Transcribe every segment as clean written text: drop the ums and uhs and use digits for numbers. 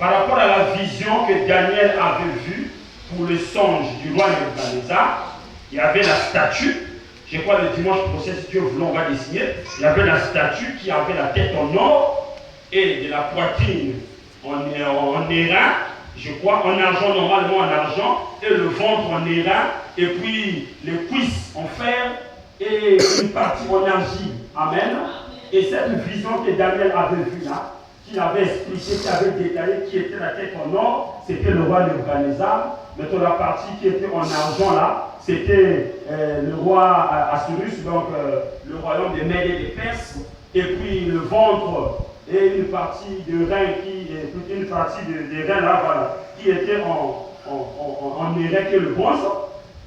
par rapport à la vision que Daniel avait vue pour le songe du roi Nebuchadnezzar. Il y avait la statue. Je crois le dimanche prochain, si Dieu voulait, on va dessiner. Il y avait la statue qui avait la tête en or et de la poitrine en airain, je crois, en argent, normalement en argent, et le ventre en airain, et puis les cuisses en fer et une partie en argile. Amen. Et cette vision que Daniel avait vue là, qu'il avait expliqué, qu'il avait détaillé, qui était la tête en or, c'était le roi Nebuchadnezzar. Maintenant, la partie qui était en argent là, c'était le roi Assurus, donc le royaume des Mèdes et des Perses, et puis le ventre et une partie de rein des reins là, voilà, qui était en airain, qui est le bronze.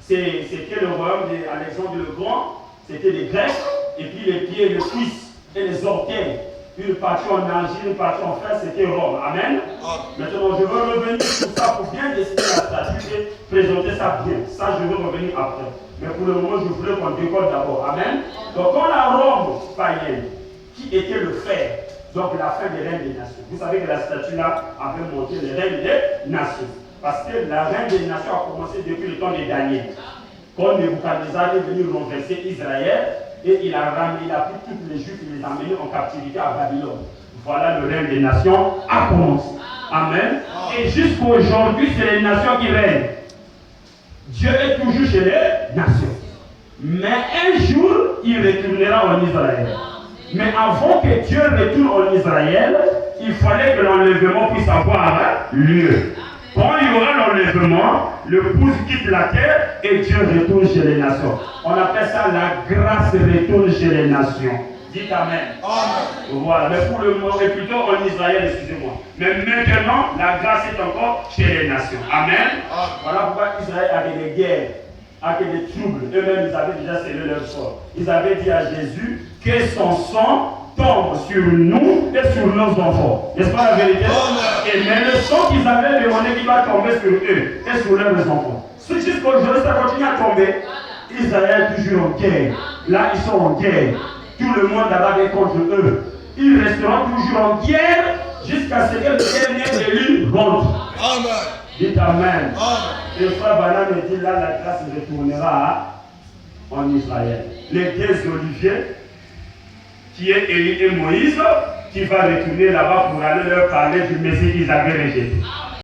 C'était le royaume d'Alexandre le Grand, c'était les Grecs, et puis les pieds, les cuisses et les orteils. Une partie en argile, une partie en fer, c'était Rome. Amen. Maintenant, je veux revenir sur ça pour bien dessiner la statue et présenter ça bien. Ça, je veux revenir après. Mais pour le moment, je voulais qu'on décolle d'abord. Amen. Donc, quand la Rome païenne, qui était le fer, donc la fin des reines des nations. Vous savez que la statue là avait montré les reines des nations. Parce que la reine des nations a commencé depuis le temps de Daniel. Quand Nebuchadnezzar est venu renverser Israël, et il a pris tous les Juifs et les a amenés en captivité à Babylone. Voilà, le règne des nations a commencé. Amen. Et jusqu'à aujourd'hui, c'est les nations qui règnent. Dieu est toujours chez les nations. Mais un jour, il retournera en Israël. Mais avant que Dieu retourne en Israël, il fallait que l'enlèvement puisse avoir lieu. Quand il y aura l'enlèvement, le pouce quitte la terre et Dieu retourne chez les nations. On appelle ça la grâce retourne chez les nations. Dites Amen. Amen. Voilà, mais pour le moment, et plutôt en Israël, excusez-moi. Mais maintenant, la grâce est encore chez les nations. Amen. Amen. Voilà pourquoi Israël avait des guerres, avait des troubles. Eux-mêmes, ils avaient déjà scellé leur sort. Ils avaient dit à Jésus que son sang tombe sur nous et sur nos enfants. N'est-ce pas la vérité? Et mais le sang qu'ils avaient demandé qui va tomber sur eux et sur leurs enfants. Jusqu'aujourd'hui, ça continue à tomber. Israël est toujours en guerre. Là, ils sont en guerre. Tout le monde là-bas est contre eux. Ils resteront toujours en guerre jusqu'à ce que le dernier élu rentre. Amen. Dites Amen. Amen. Et frère Bana me dit là, la grâce retournera en Israël. Les deux oliviers, qui est Élie et Moïse, qui va retourner là-bas pour aller leur parler du Messie qu'ils avaient rejeté.